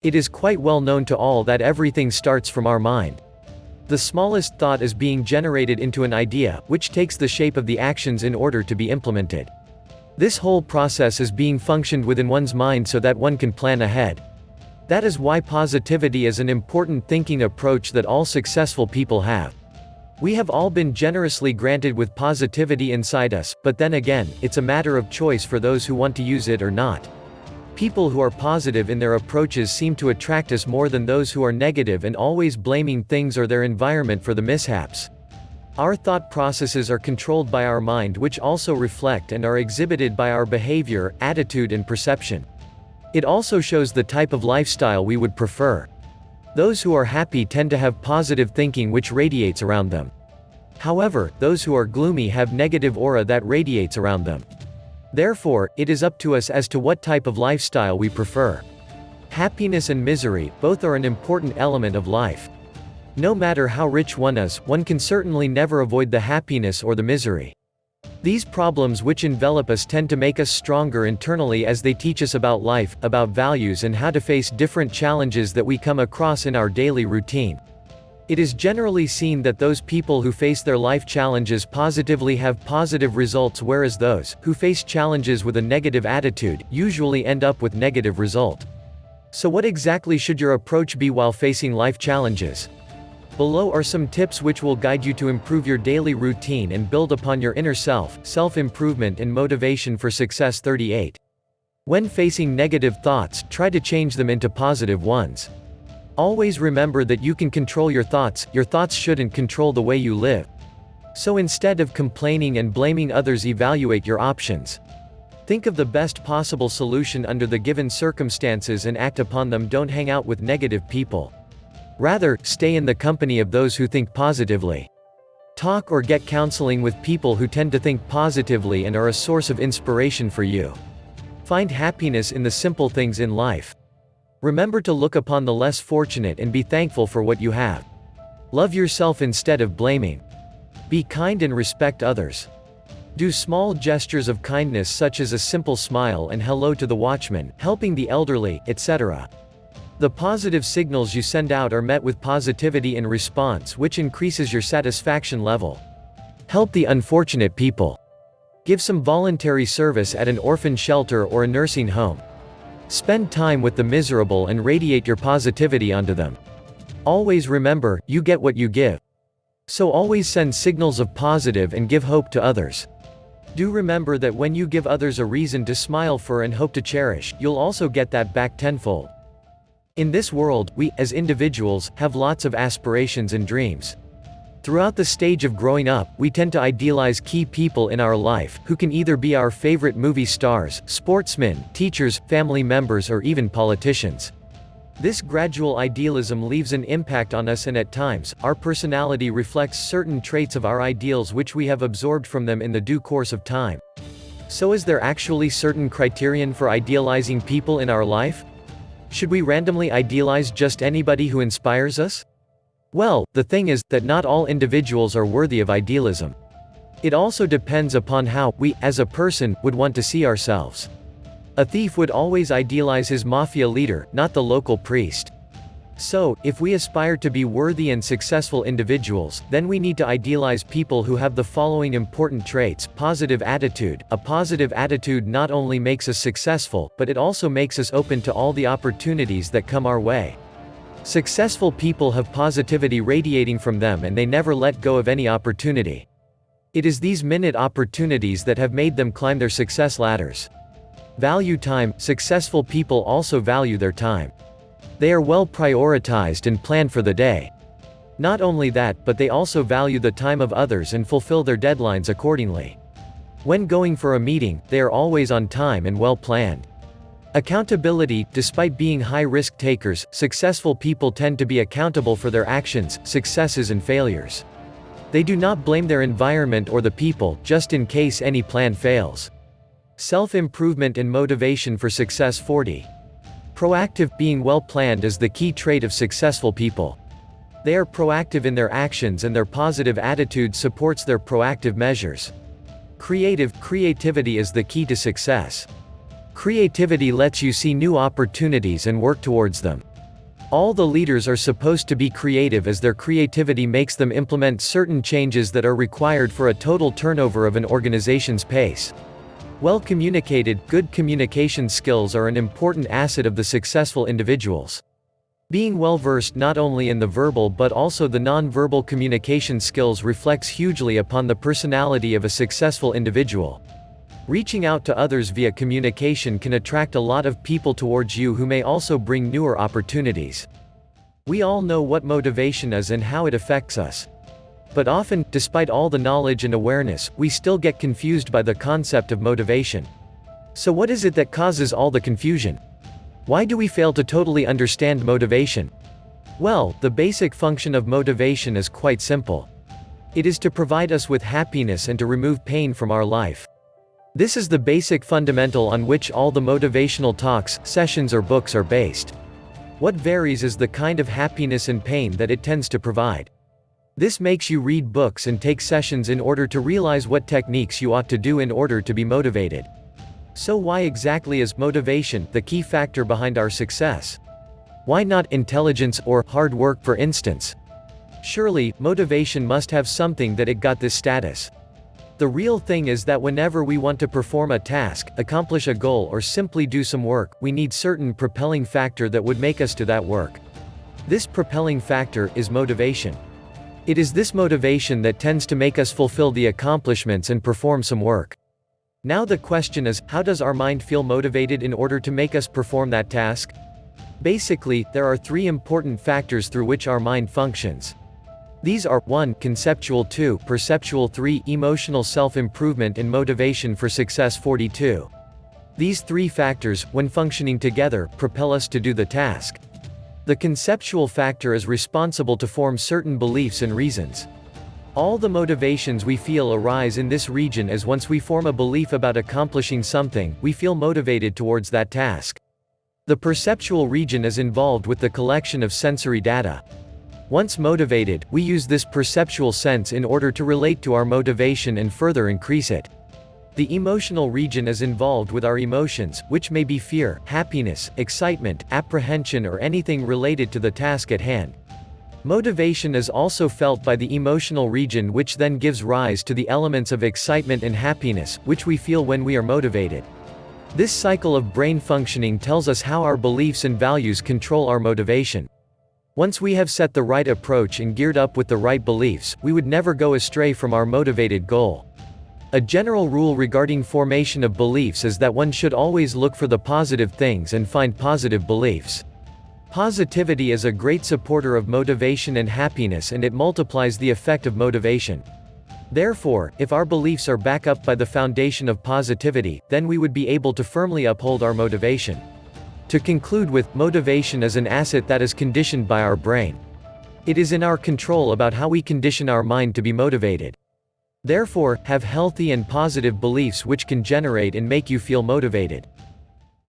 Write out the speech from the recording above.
It is quite well known to all that everything starts from our mind. The smallest thought is being generated into an idea, which takes the shape of the actions in order to be implemented. This whole process is being functioned within one's mind so that one can plan ahead. That is why positivity is an important thinking approach that all successful people have. We have all been generously granted with positivity inside us, but then again, it's a matter of choice for those who want to use it or not. People who are positive in their approaches seem to attract us more than those who are negative and always blaming things or their environment for the mishaps. Our thought processes are controlled by our mind, which also reflect and are exhibited by our behavior, attitude and perception. It also shows the type of lifestyle we would prefer. Those who are happy tend to have positive thinking which radiates around them. However, those who are gloomy have negative aura that radiates around them. Therefore, it is up to us as to what type of lifestyle we prefer. Happiness and misery, both are an important element of life. No matter how rich one is, one can certainly never avoid the happiness or the misery. These problems which envelop us tend to make us stronger internally as they teach us about life, about values and how to face different challenges that we come across in our daily routine. It is generally seen that those people who face their life challenges positively have positive results, whereas those who face challenges with a negative attitude usually end up with negative result. So what exactly should your approach be while facing life challenges? Below are some tips which will guide you to improve your daily routine and build upon your inner self-improvement and motivation for success. 38. When facing negative thoughts, try to change them into positive ones. Always remember that you can control your thoughts shouldn't control the way you live. So instead of complaining and blaming others, evaluate your options. Think of the best possible solution under the given circumstances and act upon them. Don't hang out with negative people. Rather, stay in the company of those who think positively. Talk or get counseling with people who tend to think positively and are a source of inspiration for you. Find happiness in the simple things in life. Remember to look upon the less fortunate and be thankful for what you have. Love yourself instead of blaming. Be kind and respect others. Do small gestures of kindness such as a simple smile and hello to the watchman, helping the elderly, etc. The positive signals you send out are met with positivity in response, which increases your satisfaction level. Help the unfortunate people. Give some voluntary service at an orphan shelter or a nursing home. Spend time with the miserable and radiate your positivity onto them. Always remember, you get what you give. So always send signals of positive and give hope to others. Do remember that when you give others a reason to smile for and hope to cherish, you'll also get that back tenfold. In this world, we, as individuals, have lots of aspirations and dreams. Throughout the stage of growing up, we tend to idealize key people in our life, who can either be our favorite movie stars, sportsmen, teachers, family members or even politicians. This gradual idealism leaves an impact on us, and at times, our personality reflects certain traits of our ideals which we have absorbed from them in the due course of time. So is there actually certain criterion for idealizing people in our life? Should we randomly idealize just anybody who inspires us? Well, the thing is, that not all individuals are worthy of idealism. It also depends upon how we, as a person, would want to see ourselves. A thief would always idealize his mafia leader, not the local priest. So, if we aspire to be worthy and successful individuals, then we need to idealize people who have the following important traits. Positive attitude. A positive attitude not only makes us successful, but it also makes us open to all the opportunities that come our way. Successful people have positivity radiating from them and they never let go of any opportunity. It is these minute opportunities that have made them climb their success ladders. Value time. Successful people also value their time. They are well prioritized and plan for the day. Not only that, but they also value the time of others and fulfill their deadlines accordingly. When going for a meeting, they are always on time and well planned. Accountability. Despite being high risk takers, successful people tend to be accountable for their actions, successes and failures. They do not blame their environment or the people, just in case any plan fails. Self-improvement and motivation for success. 40. Proactive. Being well planned is the key trait of successful people. They are proactive in their actions and their positive attitude supports their proactive measures. Creativity is the key to success. Creativity lets you see new opportunities and work towards them. All the leaders are supposed to be creative, as their creativity makes them implement certain changes that are required for a total turnover of an organization's pace. Well-communicated, good communication skills are an important asset of the successful individuals. Being well-versed not only in the verbal but also the non-verbal communication skills reflects hugely upon the personality of a successful individual. Reaching out to others via communication can attract a lot of people towards you who may also bring newer opportunities. We all know what motivation is and how it affects us. But often, despite all the knowledge and awareness, we still get confused by the concept of motivation. So what is it that causes all the confusion? Why do we fail to totally understand motivation? Well, the basic function of motivation is quite simple. It is to provide us with happiness and to remove pain from our life. This is the basic fundamental on which all the motivational talks, sessions or books are based. What varies is the kind of happiness and pain that it tends to provide. This makes you read books and take sessions in order to realize what techniques you ought to do in order to be motivated. So why exactly is motivation the key factor behind our success? Why not intelligence or hard work, for instance? Surely, motivation must have something that it got this status. The real thing is that whenever we want to perform a task, accomplish a goal or simply do some work, we need certain propelling factor that would make us to that work. This propelling factor is motivation. It is this motivation that tends to make us fulfill the accomplishments and perform some work. Now the question is, how does our mind feel motivated in order to make us perform that task? Basically, there are three important factors through which our mind functions. These are 1. Conceptual, 2. Perceptual, 3. Emotional self-improvement and motivation for success. 42. These three factors, when functioning together, propel us to do the task. The conceptual factor is responsible to form certain beliefs and reasons. All the motivations we feel arise in this region, as once we form a belief about accomplishing something, we feel motivated towards that task. The perceptual region is involved with the collection of sensory data. Once motivated, we use this perceptual sense in order to relate to our motivation and further increase it. The emotional region is involved with our emotions, which may be fear, happiness, excitement, apprehension or anything related to the task at hand. Motivation is also felt by the emotional region, which then gives rise to the elements of excitement and happiness, which we feel when we are motivated. This cycle of brain functioning tells us how our beliefs and values control our motivation. Once we have set the right approach and geared up with the right beliefs, we would never go astray from our motivated goal. A general rule regarding formation of beliefs is that one should always look for the positive things and find positive beliefs. Positivity is a great supporter of motivation and happiness, and it multiplies the effect of motivation. Therefore, if our beliefs are backed up by the foundation of positivity, then we would be able to firmly uphold our motivation. To conclude with, motivation is an asset that is conditioned by our brain. It is in our control about how we condition our mind to be motivated. Therefore, have healthy and positive beliefs which can generate and make you feel motivated.